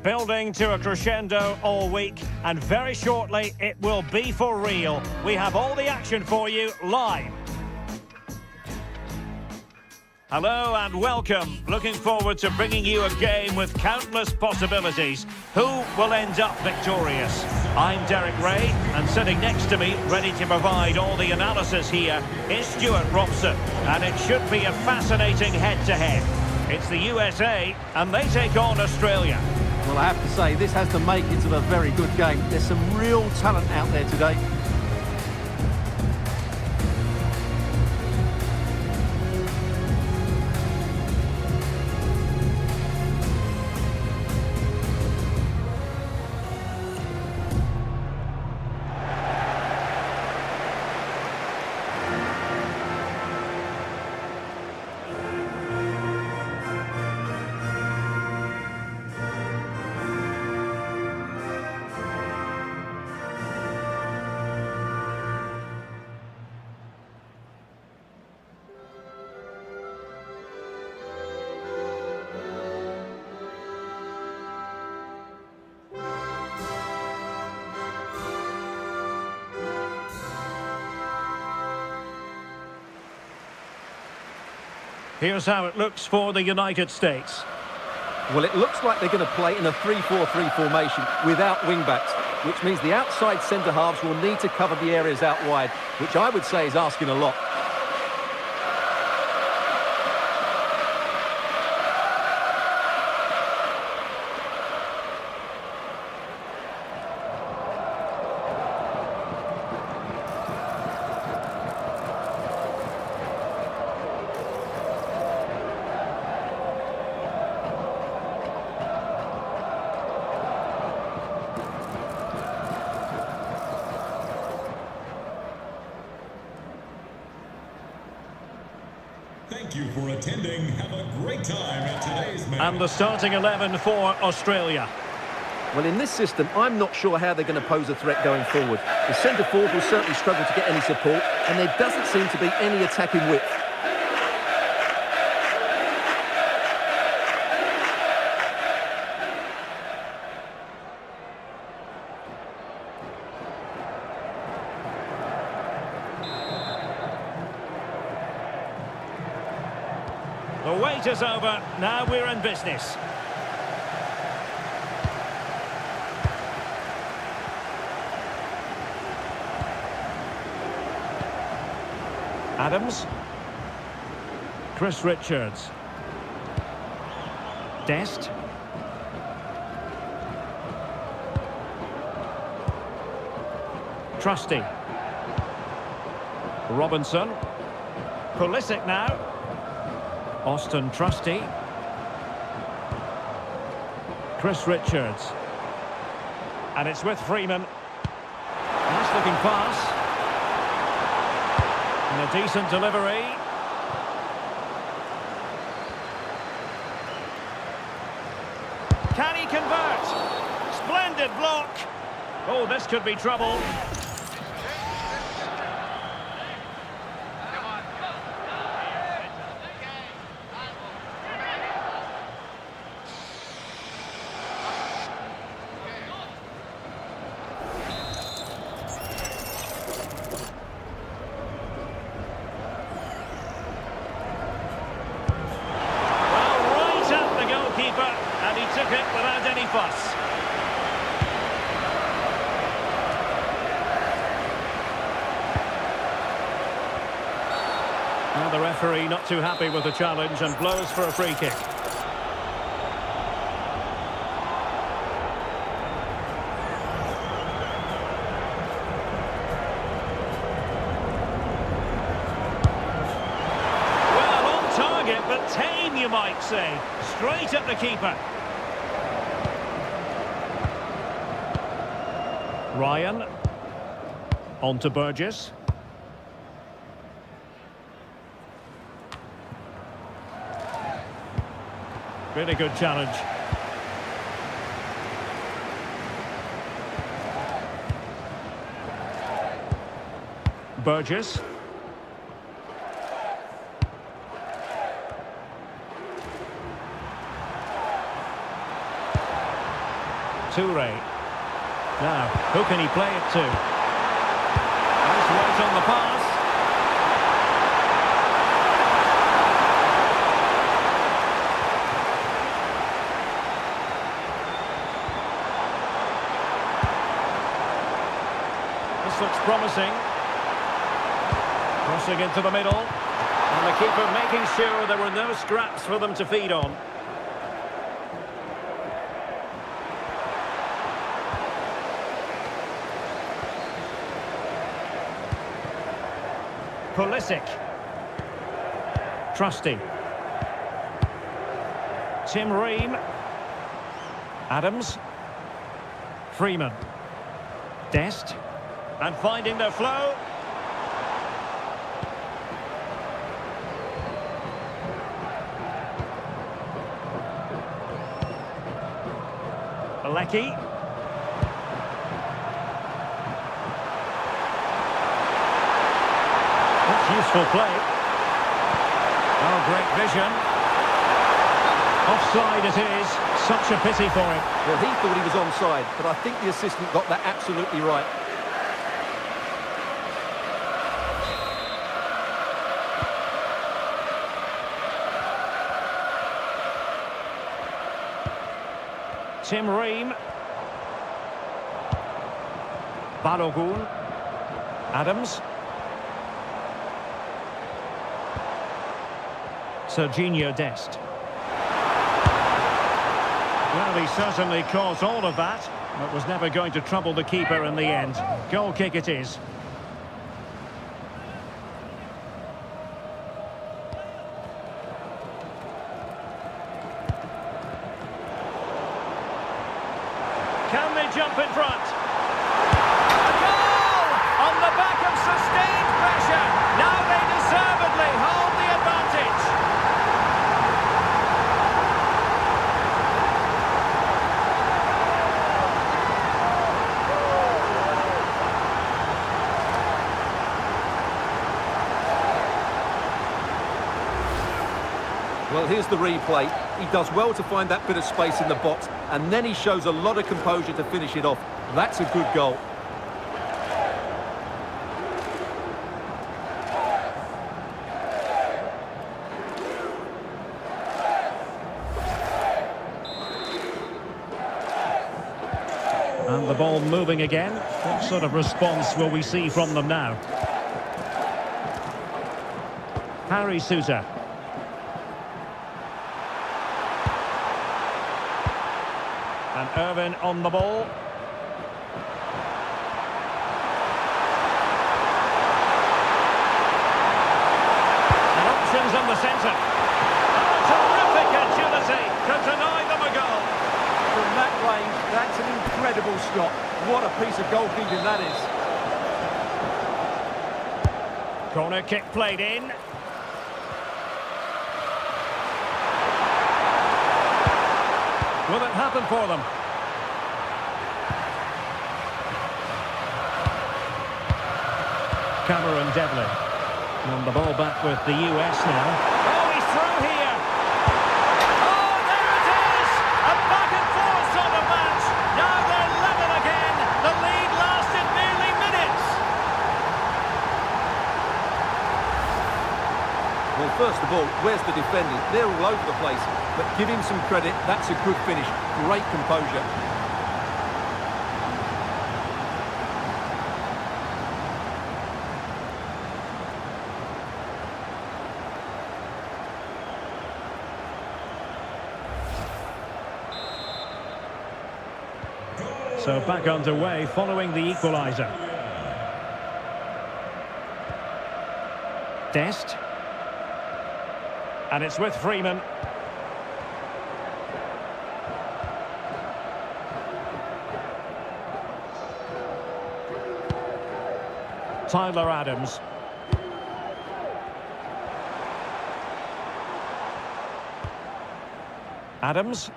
Building to a crescendo all week, and very shortly it will be for real. We have all the action for you live. Hello and welcome. Looking forward to bringing you a game with countless possibilities. Who will end up victorious? I'm Derek Ray, and sitting next to me, ready to provide all the analysis here, is Stuart Robson. And it should be a fascinating head-to-head. It's the USA, and they take on Australia. Well, I have to say, this has the makings of a very good game. There's some real talent out there today. Here's how it looks for the United States. Well, it looks like they're going to play in a 3-4-3 formation without wing-backs, which means the outside centre-halves will need to cover the areas out wide, which I would say is asking a lot. Thank you for attending. Have a great time at today's match. And the starting 11 for Australia. Well, in this system, I'm not sure how they're going to pose a threat going forward. The centre forward will certainly struggle to get any support, and there doesn't seem to be any attacking width. The wait is over, now we're in business. Adams. Chris Richards. Dest. Trusty. Robinson. Pulisic now. Austin Trusty. Chris Richards. And it's with Freeman. Nice looking pass. And a decent delivery. Can he convert? Splendid block. Oh, this could be trouble. And he took it without any fuss. Well, the referee not too happy with the challenge and blows for a free kick. Well, on target, but tame, you might say. Straight at the keeper. Ryan. On to Burgess. Really good challenge. Burgess. Toure. Now, who can he play it to? Nice weight on the pass. This looks promising. Crossing into the middle. And the keeper making sure there were no scraps for them to feed on. Pulisic. Trusty. Tim Ream. Adams. Freeman. Dest. And finding their flow. Alecki. That's useful play. Oh, great vision. Offside it is. Such a pity for him. Well, he thought he was onside, but I think the assistant got that absolutely right. Tim Ream. Balogun. Adams. Serginho Dest. Well, he certainly caused all of that, but was never going to trouble the keeper in the end. Goal kick it is. Can they jump in front? A goal! On the back of sustained pressure. Now they deservedly hold the advantage. Well, here's the replay. He does well to find that bit of space in the box, and then he shows a lot of composure to finish it off. That's a good goal. And the ball moving again. What sort of response will we see from them now? Harry Sousa. And Irvin on the ball. And options in the centre. Oh, terrific agility to deny them a goal. From that range, that's an incredible shot. What a piece of goalkeeping that is. Corner kick played in. Will it happen for them? Cameron Devlin. And the ball back with the US now. Oh, he's through here! Oh, there it is! A back and forth sort of match! Now they're level again! The lead lasted nearly minutes! Well, first of all, where's the defenders? They're all over the place. But give him some credit, that's a good finish. Great composure. So back underway following the equaliser. Dest. And it's with Freeman. Tyler Adams. Adams.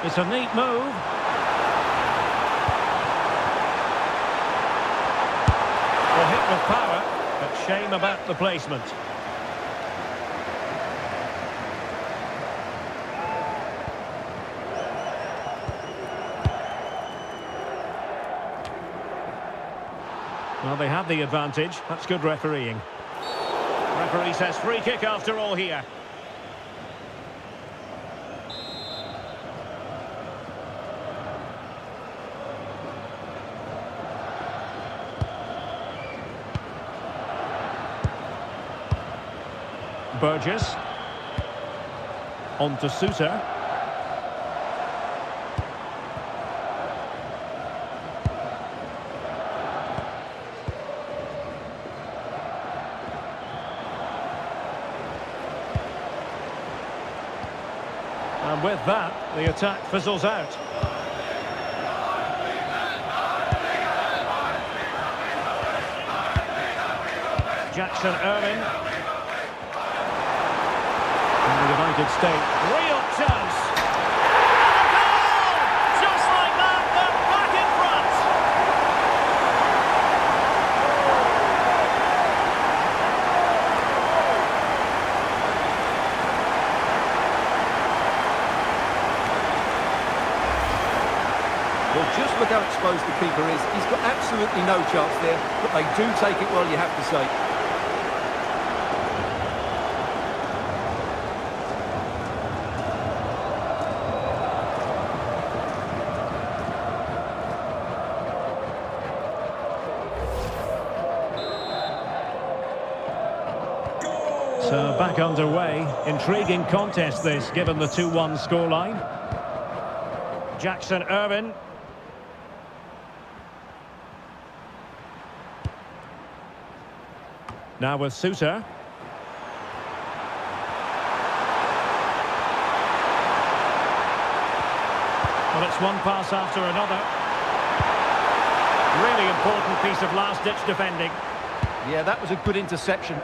It's a neat move. Well, hit with power, but shame about the placement. Well, they have the advantage. That's good refereeing. Referee says free kick after all here. Burgess. On to Sousa. And with that, the attack fizzles out. Jackson Irvine. In the United States, real chance. And a goal! Just like that, they're back in front. Well, just look how exposed the keeper is. He's got absolutely no chance there, but they do take it well, you have to say. So back underway. Intriguing contest this, given the 2-1 scoreline. Jackson Irvine. Now with Sousa. Well, it's one pass after another. Really important piece of last-ditch defending. Yeah, that was a good interception.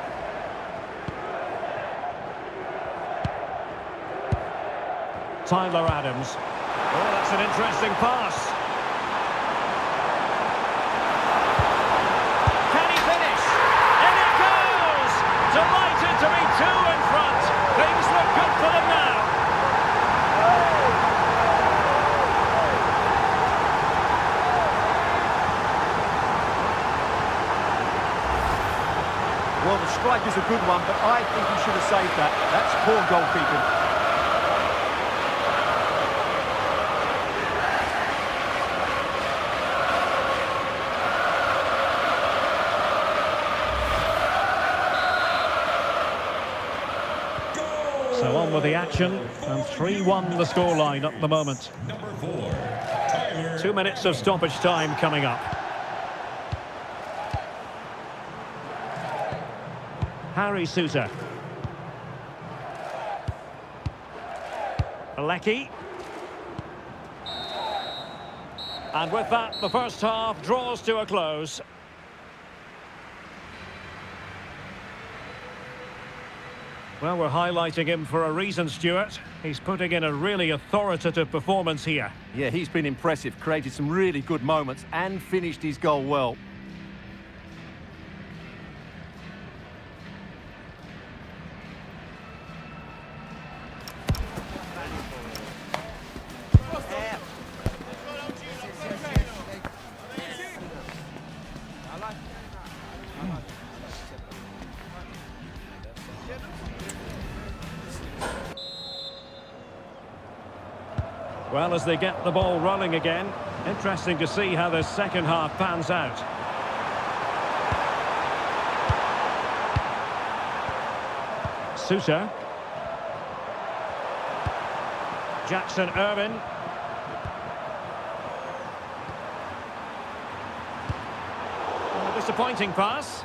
Tyler Adams. Oh, that's an interesting pass. Can he finish? In it goes! Delighted to be two in front. Things look good for them now. Well, the strike is a good one, but I think he should have saved that. That's poor goalkeeping. So on with the action, and 3-1 the scoreline at the moment. Number 4, Tyler. 2 minutes of stoppage time coming up. Harry Sousa. Alecki. And with that, the first half draws to a close. Well, we're highlighting him for a reason, Stuart. He's putting in a really authoritative performance here. Yeah, he's been impressive, created some really good moments and finished his goal well. Well, as they get the ball rolling again, interesting to see how the second half pans out. Sousa. Jackson Irvine. A disappointing pass.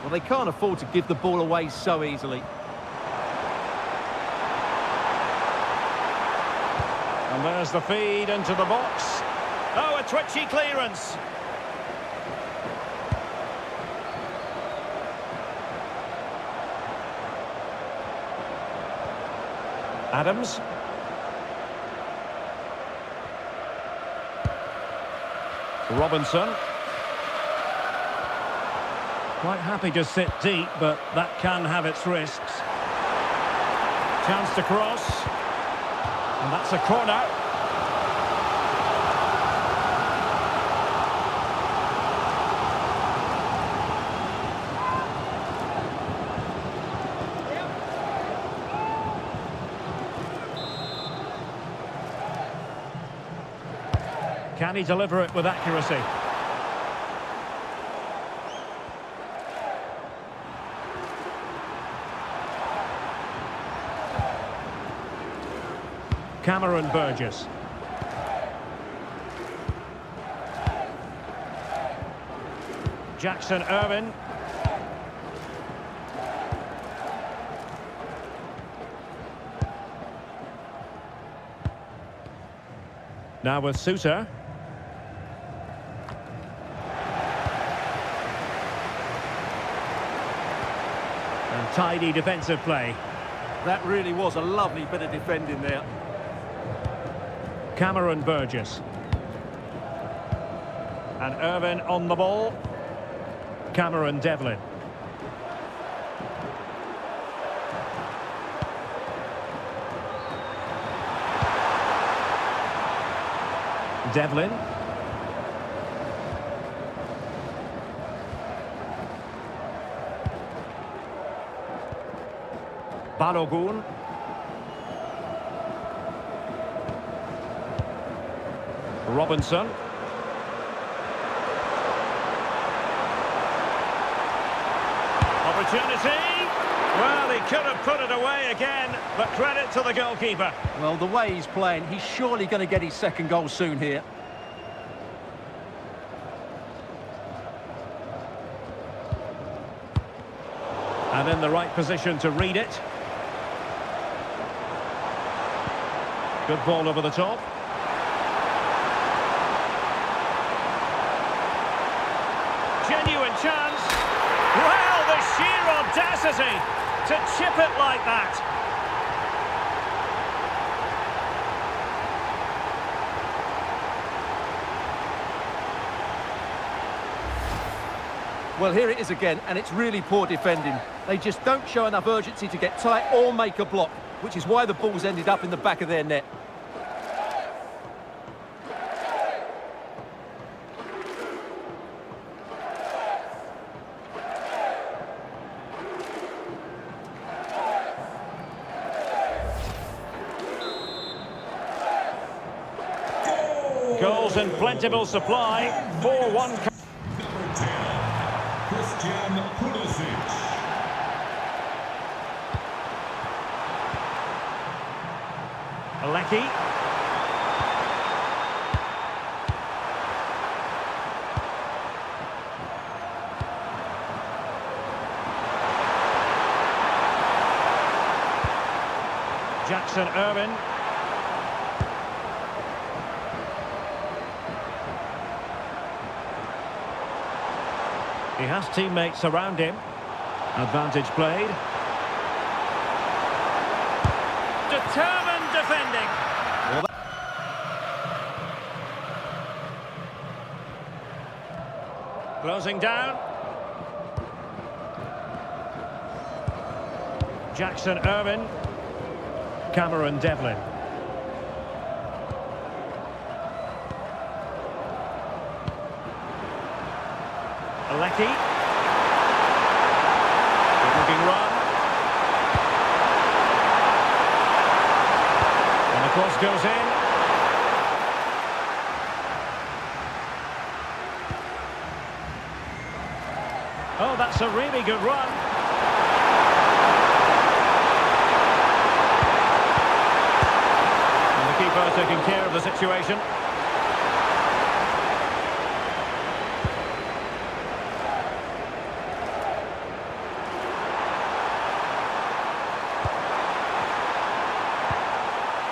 Well, they can't afford to give the ball away so easily. And there's the feed into the box. Oh, a twitchy clearance. Adams. Robinson. Quite happy to sit deep, but that can have its risks. Chance to cross. And that's a corner. Can he deliver it with accuracy? Cameron Burgess. Jackson Irvine. Now with Sousa. And tidy defensive play. That really was a lovely bit of defending there. Cameron Burgess. And Irvine on the ball. Cameron Devlin. Devlin. Balogun. Robinson. Opportunity. Well, he could have put it away again, but credit to the goalkeeper. Well, the way he's playing, he's surely going to get his second goal soon here. And in the right position to read it. Good ball over the top. Genuine chance. Well, the sheer audacity to chip it like that. Well, here it is again, and it's really poor defending. They just don't show enough urgency to get tight or make a block, which is why the ball's ended up in the back of their net. Goals in plentiful supply. 4-1. Number 10, Christian Pulisic. Alecki. Jackson Irvine. He has teammates around him. Advantage played. Determined defending. Closing down. Jackson Irvine. Cameron Devlin. Alecki. Good looking run. And the cross goes in. Oh, that's a really good run. And the keeper taking care of the situation.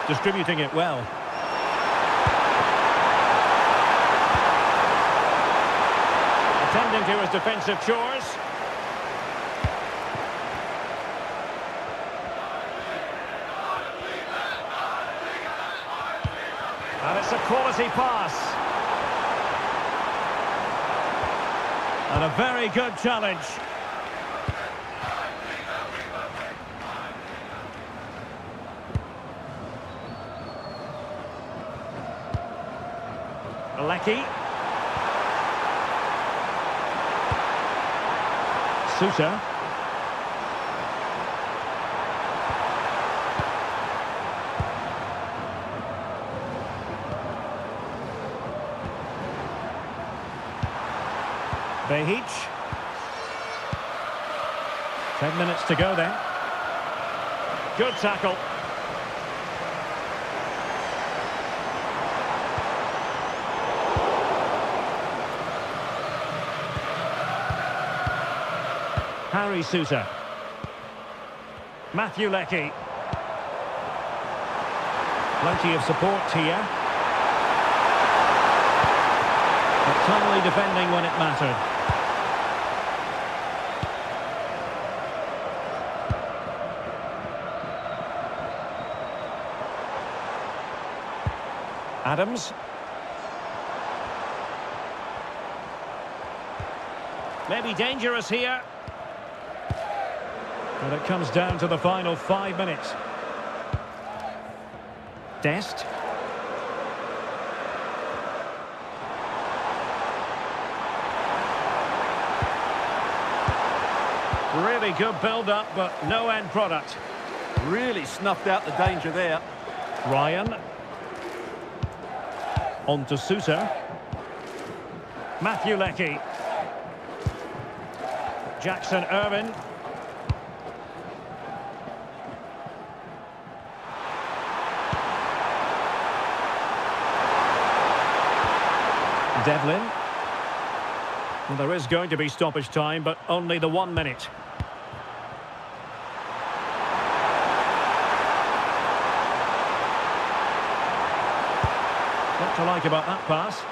Distributing it well. Attending to his defensive chores. And it's a quality pass. And a very good challenge. Alecki. Sousa. Behic. 10 minutes to go then. Good tackle. Harry Sousa. Matthew Leckie. Plenty of support here. But timely defending when it mattered. Adams. Maybe dangerous here. And it comes down to the final 5 minutes. Dest. Really good build-up, but no end product. Really snuffed out the danger there. Ryan. On to Sousa. Matthew Leckie. Jackson Irvine. Devlin. Well, there is going to be stoppage time, but only the 1 minute. What to like about that pass?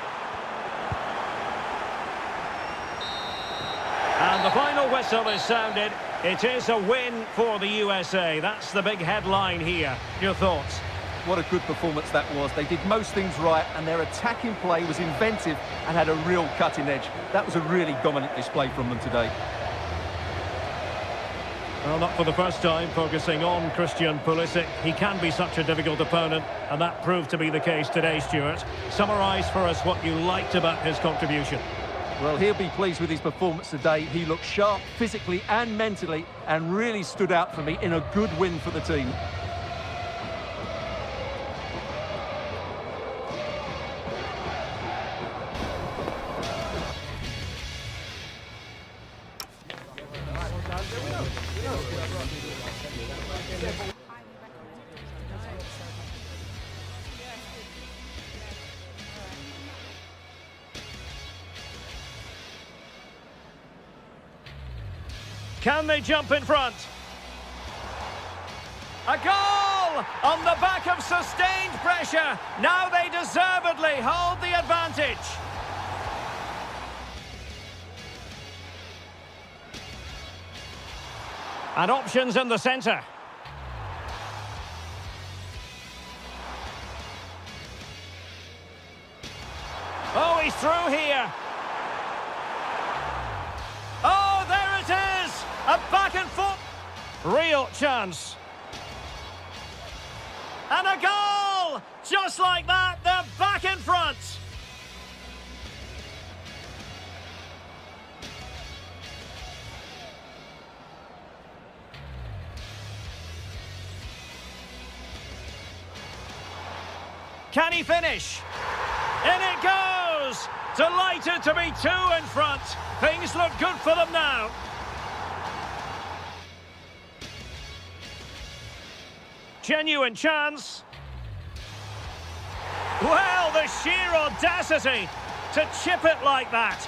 And the final whistle is sounded. It is a win for the USA. That's the big headline here. Your thoughts? What a good performance that was. They did most things right, and their attacking play was inventive and had a real cutting edge. That was a really dominant display from them today. Well, not for the first time focusing on Christian Pulisic. He can be such a difficult opponent, and that proved to be the case today, Stuart. Summarise for us what you liked about his contribution. Well, he'll be pleased with his performance today. He looked sharp physically and mentally and really stood out for me in a good win for the team. Can they jump in front? A goal! On the back of sustained pressure. Now they deservedly hold the advantage. And options in the centre. Oh, he's through here. Oh, there it is! A back and forth. Real chance. And a goal! Just like that, they're back in front. Can he finish? In it goes! Delighted to be 2 in front. Things look good for them now. Genuine chance. Well, the sheer audacity to chip it like that.